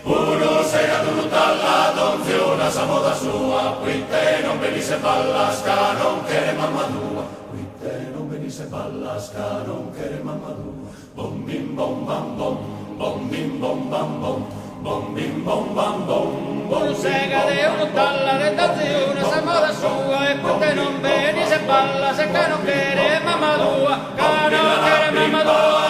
Uno sera tutta la donziona sa moda sua, qui te non venisse ballasca, non che mamma tua, qui te non venisse ballasca, non che mamma tua. Bom bim bom bam bom, bom bim bom bam bom, bom bim bom bam bom. Un sega de un talla de donziona sa moda sua, e qui te non venisse ballasca, che non che mamma tua, che non che mamma tua.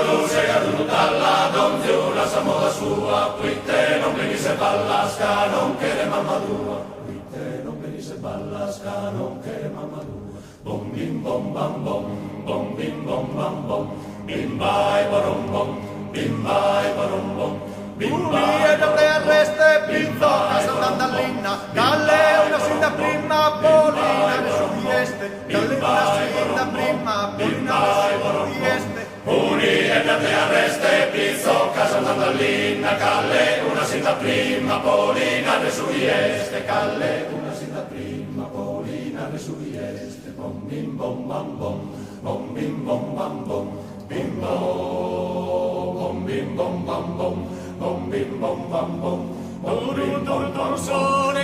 Uno sega tutta la donziona sa moda sua, qui te non venisse ballasca, non che mamma tua, qui te non venisse ballasca, non che mamma tua. Bom bim bom bam bom, bom bim bom bam bom, bim bai barom bom, bim bai barom bom. Unie da te arreste pinzona saltando all'inna, dalle una sinda prima polina ne subieste, dalle una sinda prima polina ne subieste. Unie da te arreste pizzocca saltando all'inna, calle una sinda prima polina ne subieste, calle una sinda prima polina ne subieste. Bom bim bom bam bom, bom bim bom bam bom, bim bom bim bom bam bom. Bom bim bom bam bom, bom bim bom bam bom.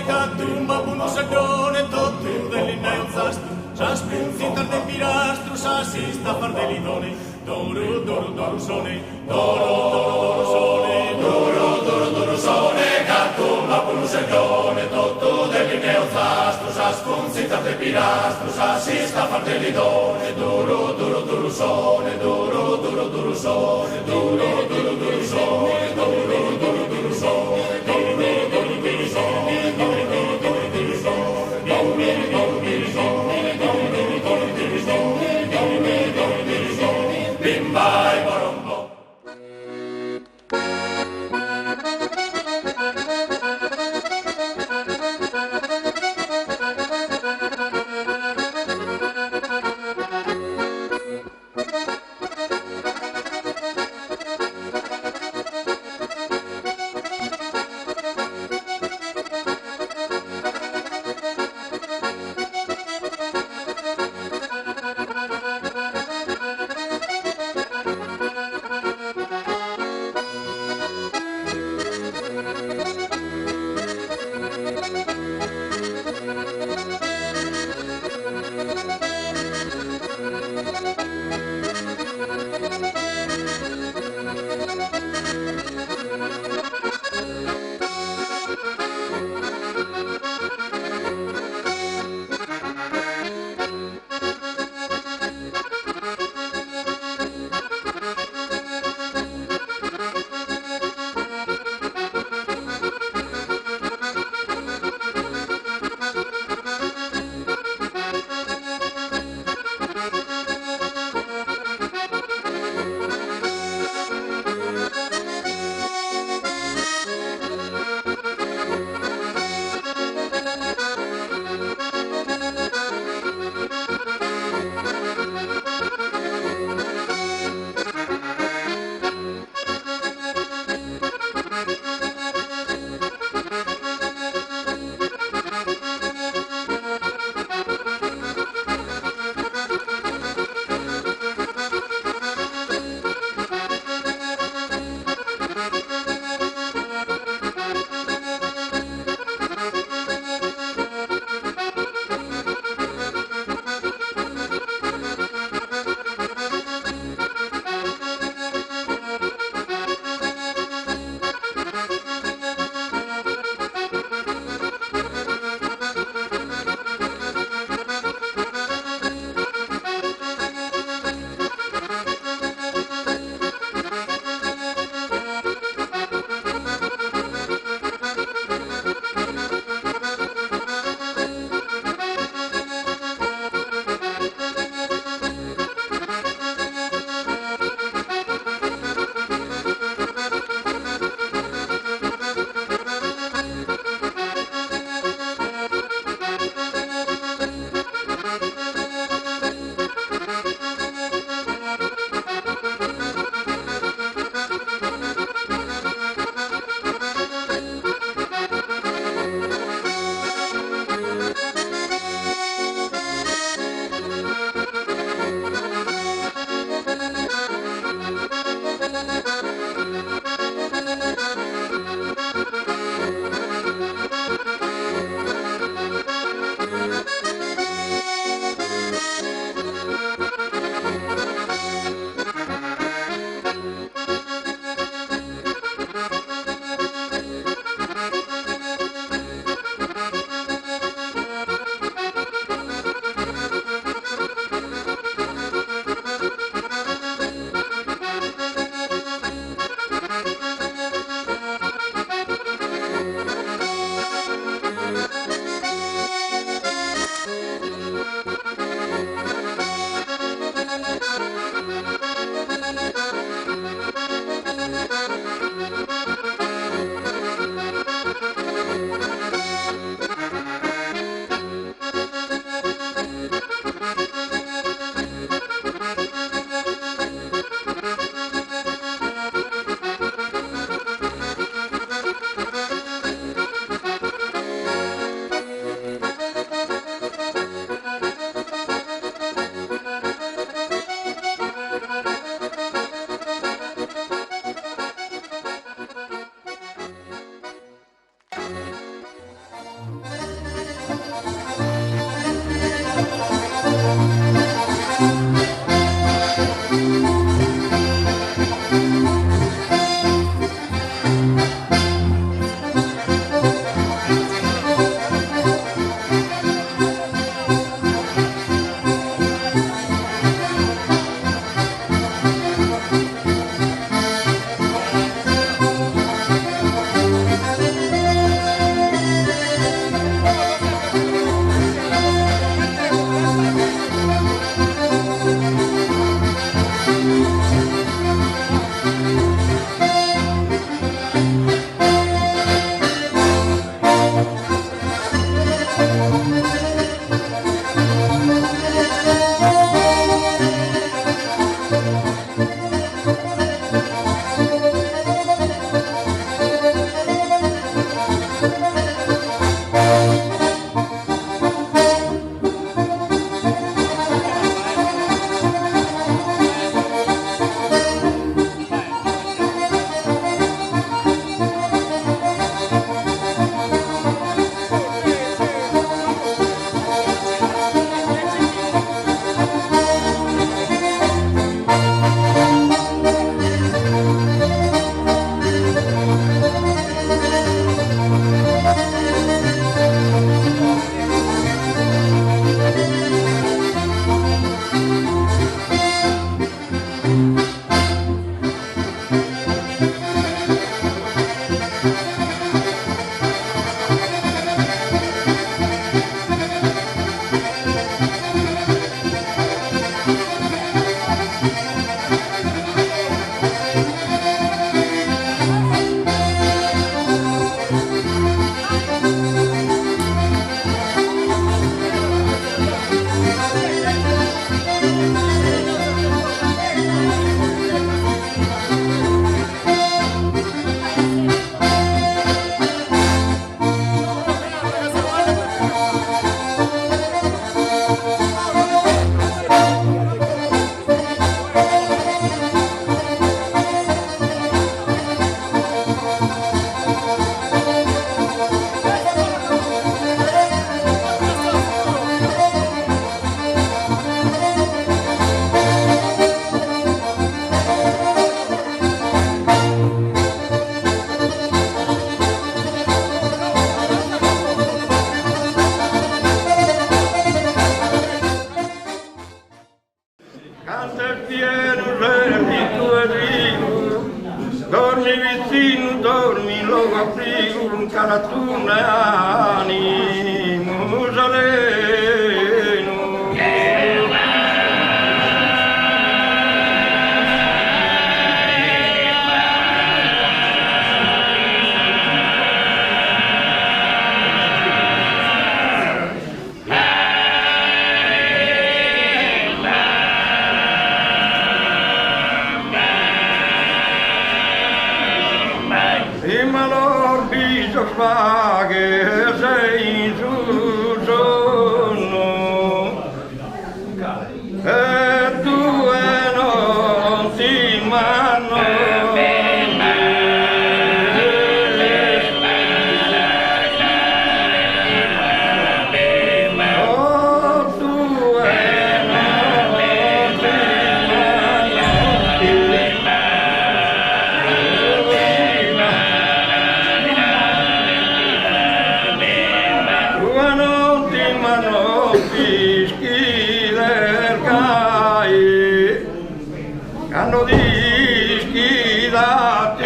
Katumba puno sagone totu dell'inna e ozastu, saspinzita de pirastru sasista fardelidone, doru doru doru sone, doru doru sone, Duro, duro, duro sone, katumba puno sagone totu dell'inna e ozastu, saspinzita de pirastru sasista fardelidone, duro, duro, duro sone, duro, duro, duro sone, duro, duro, duro sone, duro, duro, duro sone, duro, duro, duro sone, duro, duro, duro sone, duro, duro, duro sone, duro, duro, duro sone, duro, duro, duro sone, bim bai barom bom. dormi in loco abrigo un carattone animo sereno. Che sei su sonno e due non ti manno hanno dischi dati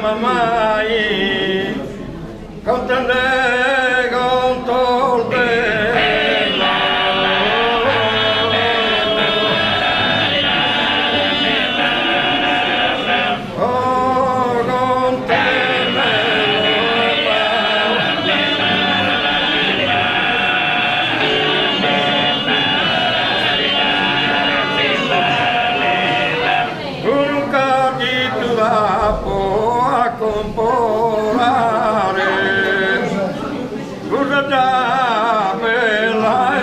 mamai contende con tolbella oh contende un cagito da comporare cosa da bella e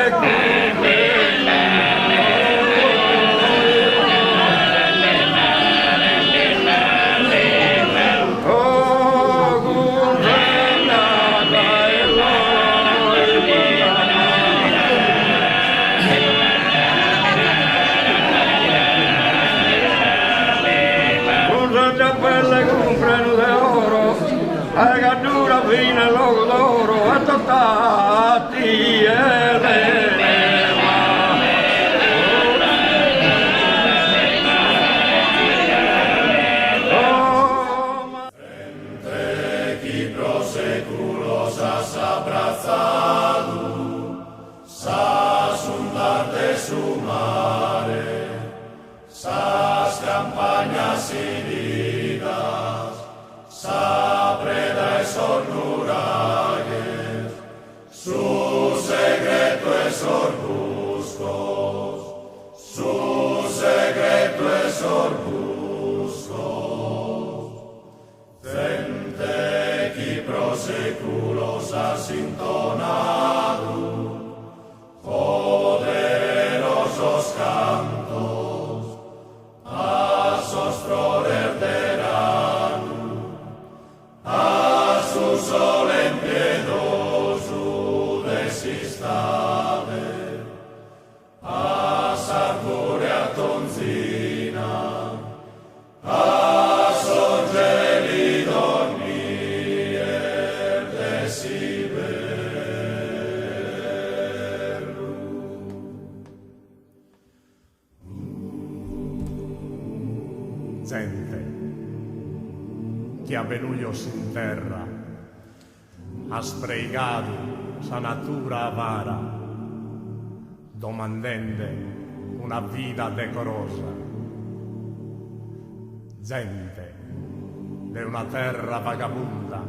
oh guardata e cosa da bella comprano d'oro a cattura fino al logo d'oro a tottati e chi pro seculos has abrazado, sas undar de su mare, sas campañas heridas, sa preda es hornuragues, su secreto es orbuscos, su secreto es orbuscos. Gente qui pro seculos has intonado, poderosos cantos, a sostro herderano, a su sol empiedoso desistade, a sarcure a tonzina, a songeli dormir desideru. Gente, che ha venuios in terra, ha spregato sa natura avara, domandende una vita decorosa. Gente de una terra vagabunda,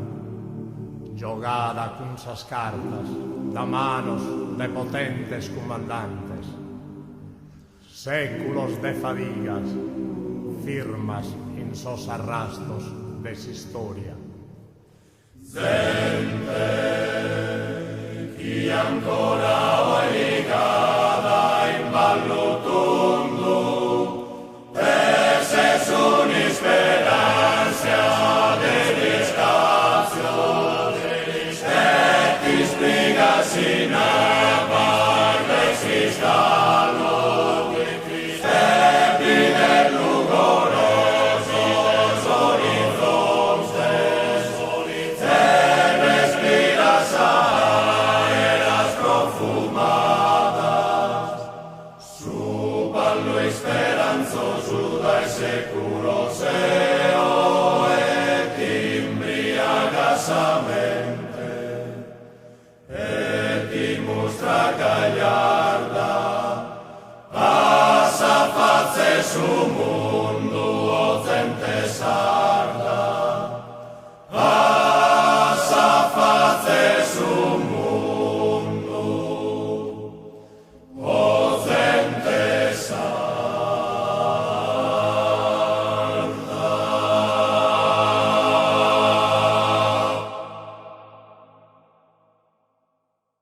giocada con sas cartas, da manos de potentes comandantes, séculos de fadigas, firmas en sos arrastros de su historia. Gente che ancora hoy ligada in ballo tondo, perse un'isperanza de descanso, e ti spiegas Calla